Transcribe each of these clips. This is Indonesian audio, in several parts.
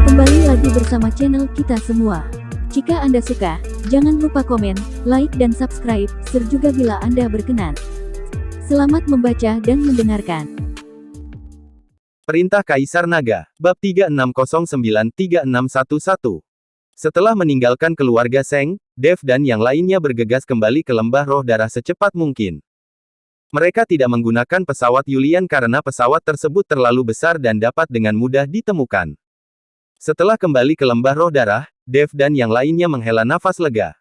Kembali lagi bersama channel kita semua. Jika Anda suka, jangan lupa komen, like dan subscribe, share juga bila Anda berkenan. Selamat membaca dan mendengarkan. Perintah Kaisar Naga, Bab 3609-3611. Setelah meninggalkan keluarga Seng, Dev dan yang lainnya bergegas kembali ke lembah roh darah secepat mungkin. Mereka tidak menggunakan pesawat Yulian karena pesawat tersebut terlalu besar dan dapat dengan mudah ditemukan. Setelah kembali ke lembah roh darah, Dev dan yang lainnya menghela nafas lega.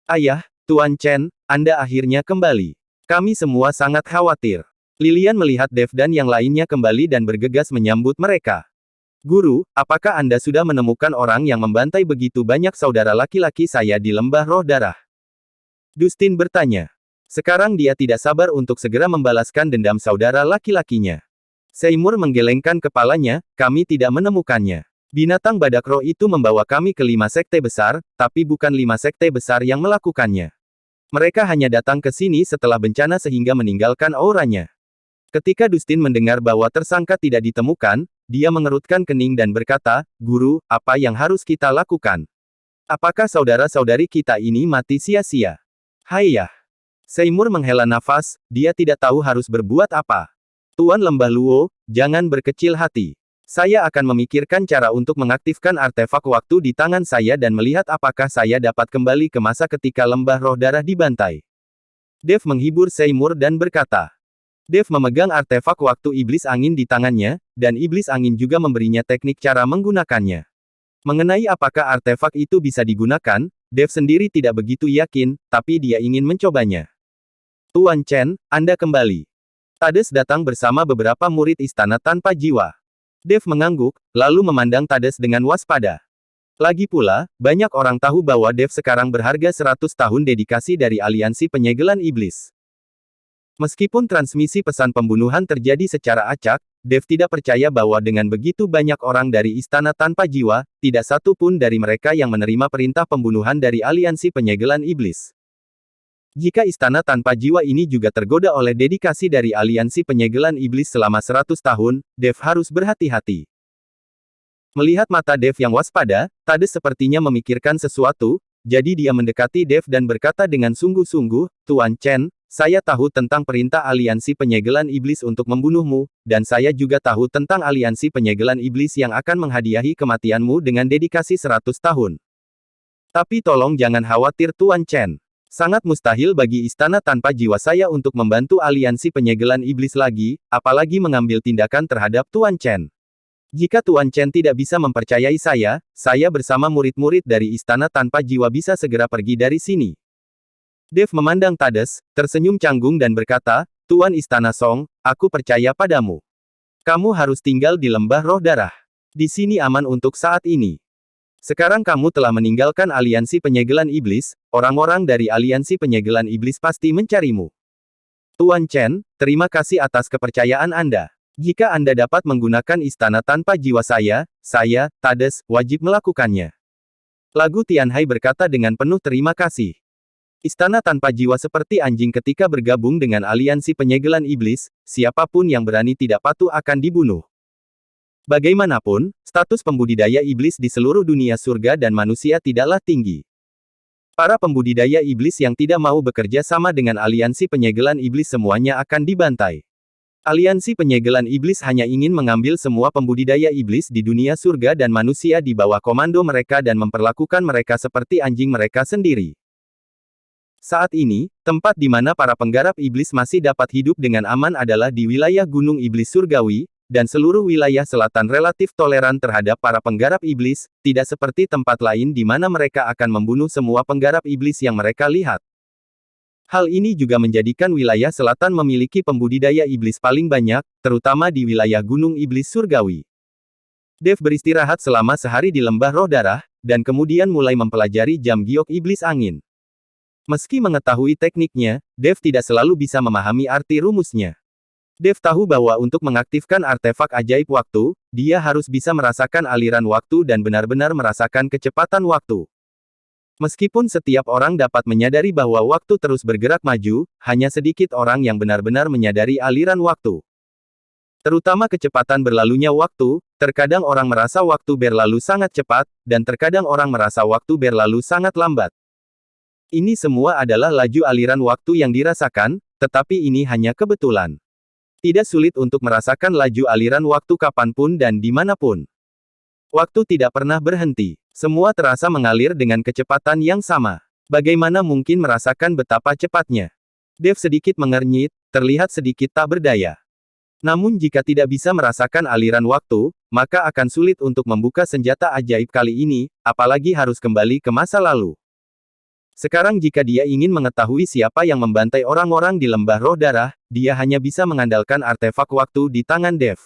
Ayah, Tuan Chen, Anda akhirnya kembali. Kami semua sangat khawatir. Lilian melihat Dev dan yang lainnya kembali dan bergegas menyambut mereka. Guru, apakah Anda sudah menemukan orang yang membantai begitu banyak saudara laki-laki saya di lembah roh darah? Dustin bertanya. Sekarang dia tidak sabar untuk segera membalaskan dendam saudara laki-lakinya. Seymour menggelengkan kepalanya, kami tidak menemukannya. Binatang badak roh itu membawa kami ke 5 sekte besar, tapi bukan 5 sekte besar yang melakukannya. Mereka hanya datang ke sini setelah bencana sehingga meninggalkan auranya. Ketika Dustin mendengar bahwa tersangka tidak ditemukan, dia mengerutkan kening dan berkata, Guru, apa yang harus kita lakukan? Apakah saudara-saudari kita ini mati sia-sia? Haiyah. Seymour menghela nafas, dia tidak tahu harus berbuat apa. Tuan Lembah Luo, jangan berkecil hati. Saya akan memikirkan cara untuk mengaktifkan artefak waktu di tangan saya dan melihat apakah saya dapat kembali ke masa ketika lembah roh darah dibantai. Dev menghibur Seymour dan berkata. Dev memegang artefak waktu iblis angin di tangannya, dan iblis angin juga memberinya teknik cara menggunakannya. Mengenai apakah artefak itu bisa digunakan, Dev sendiri tidak begitu yakin, tapi dia ingin mencobanya. Tuan Chen, Anda kembali. Tades datang bersama beberapa murid istana tanpa jiwa. Dev mengangguk, lalu memandang Tades dengan waspada. Lagi pula, banyak orang tahu bahwa Dev sekarang berharga 100 tahun dedikasi dari aliansi penyegelan iblis. Meskipun transmisi pesan pembunuhan terjadi secara acak, Dev tidak percaya bahwa dengan begitu banyak orang dari istana tanpa jiwa, tidak satu pun dari mereka yang menerima perintah pembunuhan dari aliansi penyegelan iblis. Jika istana tanpa jiwa ini juga tergoda oleh dedikasi dari aliansi penyegelan iblis selama 100 tahun, Dev harus berhati-hati. Melihat mata Dev yang waspada, Tades sepertinya memikirkan sesuatu, jadi dia mendekati Dev dan berkata dengan sungguh-sungguh, Tuan Chen, saya tahu tentang perintah aliansi penyegelan iblis untuk membunuhmu, dan saya juga tahu tentang aliansi penyegelan iblis yang akan menghadiahi kematianmu dengan dedikasi 100 tahun. Tapi tolong jangan khawatir Tuan Chen. Sangat mustahil bagi istana tanpa jiwa saya untuk membantu aliansi penyegelan iblis lagi, apalagi mengambil tindakan terhadap Tuan Chen. Jika Tuan Chen tidak bisa mempercayai saya bersama murid-murid dari istana tanpa jiwa bisa segera pergi dari sini. Dev memandang Tades, tersenyum canggung dan berkata, Tuan Istana Song, aku percaya padamu. Kamu harus tinggal di lembah roh darah. Di sini aman untuk saat ini. Sekarang kamu telah meninggalkan aliansi penyegelan iblis, orang-orang dari aliansi penyegelan iblis pasti mencarimu. Tuan Chen, terima kasih atas kepercayaan Anda. Jika Anda dapat menggunakan istana tanpa jiwa saya, Tades, wajib melakukannya. Lagu Tianhai berkata dengan penuh terima kasih. Istana tanpa jiwa seperti anjing ketika bergabung dengan aliansi penyegelan iblis, siapapun yang berani tidak patuh akan dibunuh. Bagaimanapun, status pembudidaya iblis di seluruh dunia surga dan manusia tidaklah tinggi. Para pembudidaya iblis yang tidak mau bekerja sama dengan aliansi penyegelan iblis semuanya akan dibantai. Aliansi penyegelan iblis hanya ingin mengambil semua pembudidaya iblis di dunia surga dan manusia di bawah komando mereka dan memperlakukan mereka seperti anjing mereka sendiri. Saat ini, tempat di mana para penggarap iblis masih dapat hidup dengan aman adalah di wilayah Gunung Iblis Surgawi, dan seluruh wilayah selatan relatif toleran terhadap para penggarap iblis, tidak seperti tempat lain di mana mereka akan membunuh semua penggarap iblis yang mereka lihat. Hal ini juga menjadikan wilayah selatan memiliki pembudidaya iblis paling banyak, terutama di wilayah Gunung Iblis Surgawi. Dev beristirahat selama sehari di lembah roh darah, dan kemudian mulai mempelajari jam giok iblis angin. Meski mengetahui tekniknya, Dev tidak selalu bisa memahami arti rumusnya. Dev tahu bahwa untuk mengaktifkan artefak ajaib waktu, dia harus bisa merasakan aliran waktu dan benar-benar merasakan kecepatan waktu. Meskipun setiap orang dapat menyadari bahwa waktu terus bergerak maju, hanya sedikit orang yang benar-benar menyadari aliran waktu. Terutama kecepatan berlalunya waktu, terkadang orang merasa waktu berlalu sangat cepat, dan terkadang orang merasa waktu berlalu sangat lambat. Ini semua adalah laju aliran waktu yang dirasakan, tetapi ini hanya kebetulan. Tidak sulit untuk merasakan laju aliran waktu kapanpun dan dimanapun. Waktu tidak pernah berhenti. Semua terasa mengalir dengan kecepatan yang sama. Bagaimana mungkin merasakan betapa cepatnya? Dev sedikit mengernyit, terlihat sedikit tak berdaya. Namun jika tidak bisa merasakan aliran waktu, maka akan sulit untuk membuka senjata ajaib kali ini, apalagi harus kembali ke masa lalu. Sekarang jika dia ingin mengetahui siapa yang membantai orang-orang di lembah roh darah, dia hanya bisa mengandalkan artefak waktu di tangan Dev.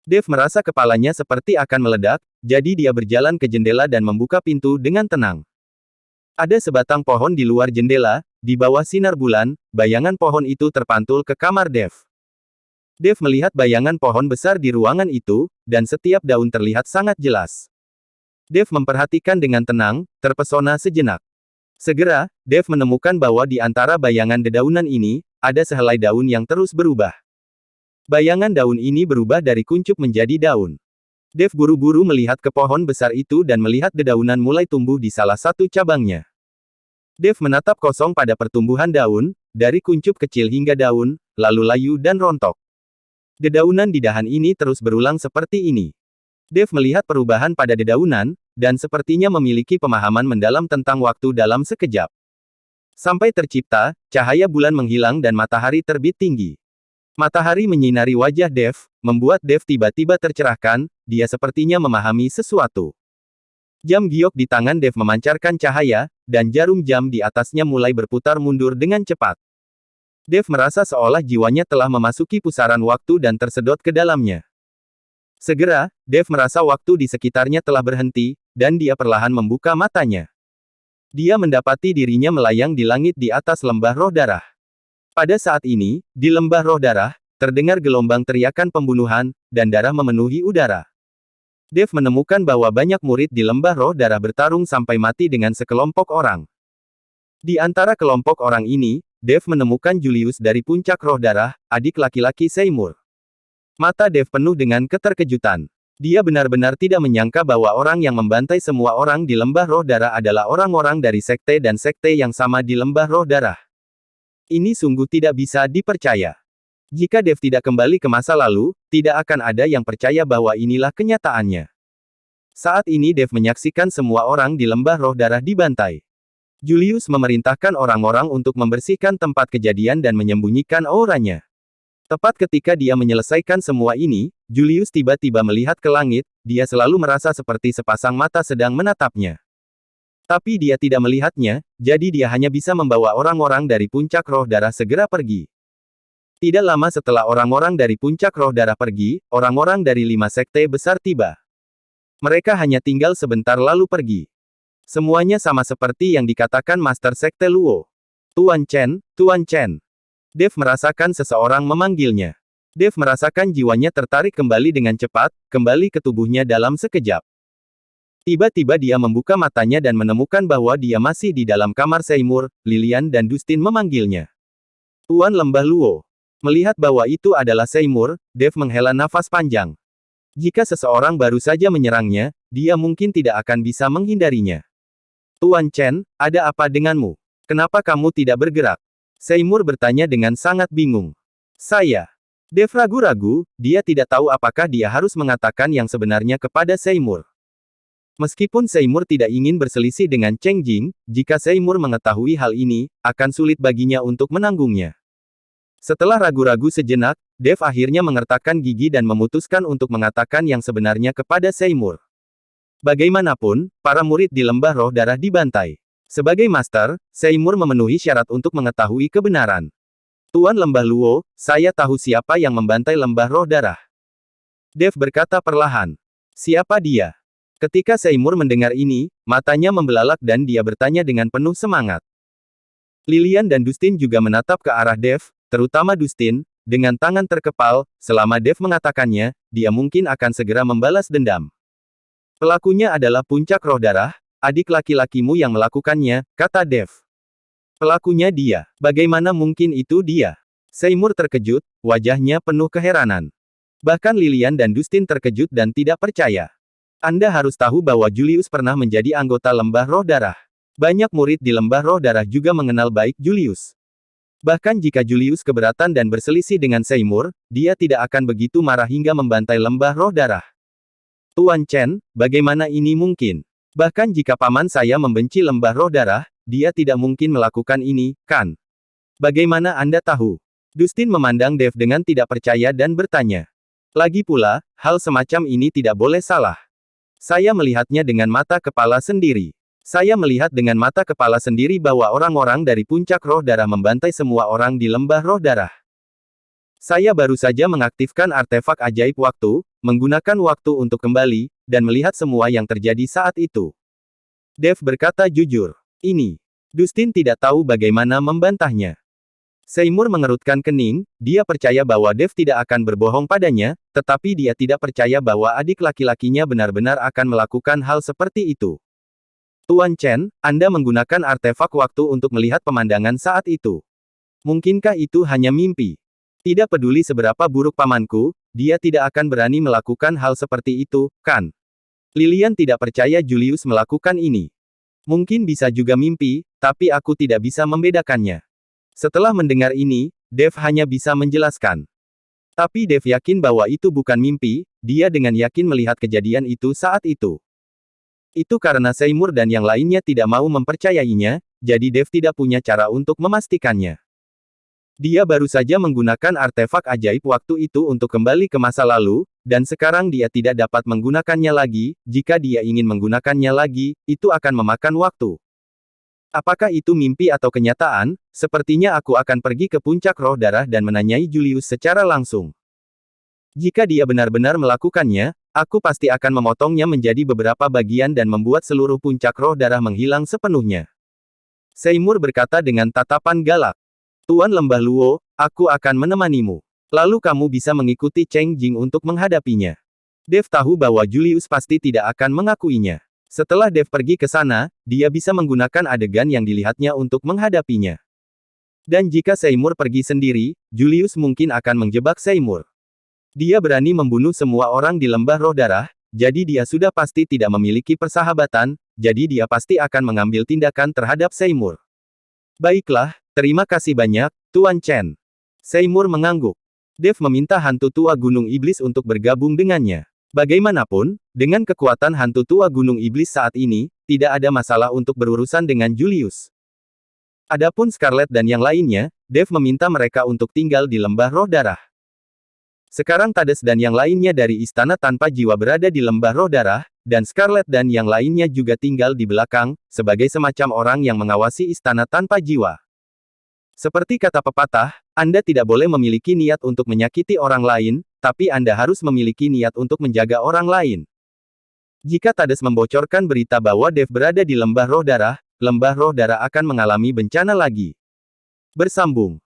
Dev merasa kepalanya seperti akan meledak, jadi dia berjalan ke jendela dan membuka pintu dengan tenang. Ada sebatang pohon di luar jendela, di bawah sinar bulan, bayangan pohon itu terpantul ke kamar Dev. Dev melihat bayangan pohon besar di ruangan itu, dan setiap daun terlihat sangat jelas. Dev memperhatikan dengan tenang, terpesona sejenak. Segera, Dev menemukan bahwa di antara bayangan dedaunan ini, ada sehelai daun yang terus berubah. Bayangan daun ini berubah dari kuncup menjadi daun. Dev buru-buru melihat ke pohon besar itu dan melihat dedaunan mulai tumbuh di salah satu cabangnya. Dev menatap kosong pada pertumbuhan daun, dari kuncup kecil hingga daun, lalu layu dan rontok. Dedaunan di dahan ini terus berulang seperti ini. Dev melihat perubahan pada dedaunan, dan sepertinya memiliki pemahaman mendalam tentang waktu dalam sekejap. Sampai tercipta, cahaya bulan menghilang dan matahari terbit tinggi. Matahari menyinari wajah Dev, membuat Dev tiba-tiba tercerahkan, dia sepertinya memahami sesuatu. Jam giok di tangan Dev memancarkan cahaya, dan jarum jam di atasnya mulai berputar mundur dengan cepat. Dev merasa seolah jiwanya telah memasuki pusaran waktu dan tersedot ke dalamnya. Segera, Dev merasa waktu di sekitarnya telah berhenti, dan dia perlahan membuka matanya. Dia mendapati dirinya melayang di langit di atas lembah roh darah. Pada saat ini, di lembah roh darah, terdengar gelombang teriakan pembunuhan, dan darah memenuhi udara. Dev menemukan bahwa banyak murid di lembah roh darah bertarung sampai mati dengan sekelompok orang. Di antara kelompok orang ini, Dev menemukan Julius dari puncak roh darah, adik laki-laki Seymour. Mata Dev penuh dengan keterkejutan. Dia benar-benar tidak menyangka bahwa orang yang membantai semua orang di lembah roh darah adalah orang-orang dari sekte dan sekte yang sama di lembah roh darah. Ini sungguh tidak bisa dipercaya. Jika Dev tidak kembali ke masa lalu, tidak akan ada yang percaya bahwa inilah kenyataannya. Saat ini Dev menyaksikan semua orang di lembah roh darah dibantai. Julius memerintahkan orang-orang untuk membersihkan tempat kejadian dan menyembunyikan auranya. Tepat ketika dia menyelesaikan semua ini, Julius tiba-tiba melihat ke langit, dia selalu merasa seperti sepasang mata sedang menatapnya. Tapi dia tidak melihatnya, jadi dia hanya bisa membawa orang-orang dari puncak roh darah segera pergi. Tidak lama setelah orang-orang dari puncak roh darah pergi, orang-orang dari 5 sekte besar tiba. Mereka hanya tinggal sebentar lalu pergi. Semuanya sama seperti yang dikatakan Master Sekte Luo. Tuan Chen, Tuan Chen. Dev merasakan seseorang memanggilnya. Dev merasakan jiwanya tertarik kembali dengan cepat, kembali ke tubuhnya dalam sekejap. Tiba-tiba dia membuka matanya dan menemukan bahwa dia masih di dalam kamar Seymour, Lilian dan Dustin memanggilnya. Tuan Lembah Luo. Melihat bahwa itu adalah Seymour, Dev menghela nafas panjang. Jika seseorang baru saja menyerangnya, dia mungkin tidak akan bisa menghindarinya. Tuan Chen, ada apa denganmu? Kenapa kamu tidak bergerak? Seymour bertanya dengan sangat bingung. Saya. Dev ragu-ragu, dia tidak tahu apakah dia harus mengatakan yang sebenarnya kepada Seymour. Meskipun Seymour tidak ingin berselisih dengan Cheng Jing, jika Seymour mengetahui hal ini, akan sulit baginya untuk menanggungnya. Setelah ragu-ragu sejenak, Dev akhirnya mengertakkan gigi dan memutuskan untuk mengatakan yang sebenarnya kepada Seymour. Bagaimanapun, para murid di lembah roh darah dibantai. Sebagai master, Seymour memenuhi syarat untuk mengetahui kebenaran. Tuan Lembah Luo, saya tahu siapa yang membantai lembah roh darah. Dev berkata perlahan. Siapa dia? Ketika Seymour mendengar ini, matanya membelalak dan dia bertanya dengan penuh semangat. Lilian dan Dustin juga menatap ke arah Dev, terutama Dustin, dengan tangan terkepal, selama Dev mengatakannya, dia mungkin akan segera membalas dendam. Pelakunya adalah puncak roh darah, adik laki-lakimu yang melakukannya, kata Dev. Pelakunya dia. Bagaimana mungkin itu dia? Seymour terkejut, wajahnya penuh keheranan. Bahkan Lilian dan Dustin terkejut dan tidak percaya. Anda harus tahu bahwa Julius pernah menjadi anggota Lembah Roh Darah. Banyak murid di Lembah Roh Darah juga mengenal baik Julius. Bahkan jika Julius keberatan dan berselisih dengan Seymour, dia tidak akan begitu marah hingga membantai Lembah Roh Darah. Tuan Chen, bagaimana ini mungkin? Bahkan jika paman saya membenci Lembah Roh Darah, dia tidak mungkin melakukan ini, kan? Bagaimana Anda tahu? Dustin memandang Dave dengan tidak percaya dan bertanya. Lagi pula, hal semacam ini tidak boleh salah. Saya melihatnya dengan mata kepala sendiri. Saya melihat dengan mata kepala sendiri bahwa orang-orang dari puncak roh darah membantai semua orang di lembah roh darah. Saya baru saja mengaktifkan artefak ajaib waktu, menggunakan waktu untuk kembali, dan melihat semua yang terjadi saat itu. Dave berkata jujur. Ini. Dustin tidak tahu bagaimana membantahnya. Seymour mengerutkan kening, dia percaya bahwa Dave tidak akan berbohong padanya, tetapi dia tidak percaya bahwa adik laki-lakinya benar-benar akan melakukan hal seperti itu. Tuan Chen, Anda menggunakan artefak waktu untuk melihat pemandangan saat itu. Mungkinkah itu hanya mimpi? Tidak peduli seberapa buruk pamanku, dia tidak akan berani melakukan hal seperti itu, kan? Lilian tidak percaya Julius melakukan ini. Mungkin bisa juga mimpi, tapi aku tidak bisa membedakannya. Setelah mendengar ini, Dave hanya bisa menjelaskan. Tapi Dave yakin bahwa itu bukan mimpi, dia dengan yakin melihat kejadian itu saat itu. Itu karena Seymour dan yang lainnya tidak mau mempercayainya, jadi Dave tidak punya cara untuk memastikannya. Dia baru saja menggunakan artefak ajaib waktu itu untuk kembali ke masa lalu, dan sekarang dia tidak dapat menggunakannya lagi. Jika dia ingin menggunakannya lagi, itu akan memakan waktu. Apakah itu mimpi atau kenyataan? Sepertinya aku akan pergi ke puncak roh darah dan menanyai Julius secara langsung. Jika dia benar-benar melakukannya, aku pasti akan memotongnya menjadi beberapa bagian dan membuat seluruh puncak roh darah menghilang sepenuhnya. Seymour berkata dengan tatapan galak. Tuan Lembah Luo, aku akan menemanimu. Lalu kamu bisa mengikuti Cheng Jing untuk menghadapinya. Dave tahu bahwa Julius pasti tidak akan mengakuinya. Setelah Dave pergi ke sana, dia bisa menggunakan adegan yang dilihatnya untuk menghadapinya. Dan jika Seymour pergi sendiri, Julius mungkin akan menjebak Seymour. Dia berani membunuh semua orang di lembah roh darah, jadi dia sudah pasti tidak memiliki persahabatan, jadi dia pasti akan mengambil tindakan terhadap Seymour. Baiklah, terima kasih banyak, Tuan Chen. Seymour mengangguk. Dave meminta hantu tua Gunung Iblis untuk bergabung dengannya. Bagaimanapun, dengan kekuatan hantu tua Gunung Iblis saat ini, tidak ada masalah untuk berurusan dengan Julius. Adapun Scarlet dan yang lainnya, Dave meminta mereka untuk tinggal di lembah roh darah. Sekarang Tades dan yang lainnya dari Istana Tanpa Jiwa berada di lembah roh darah, dan Scarlet dan yang lainnya juga tinggal di belakang, sebagai semacam orang yang mengawasi Istana Tanpa Jiwa. Seperti kata pepatah, Anda tidak boleh memiliki niat untuk menyakiti orang lain, tapi Anda harus memiliki niat untuk menjaga orang lain. Jika Tades membocorkan berita bahwa Dave berada di lembah roh darah akan mengalami bencana lagi. Bersambung.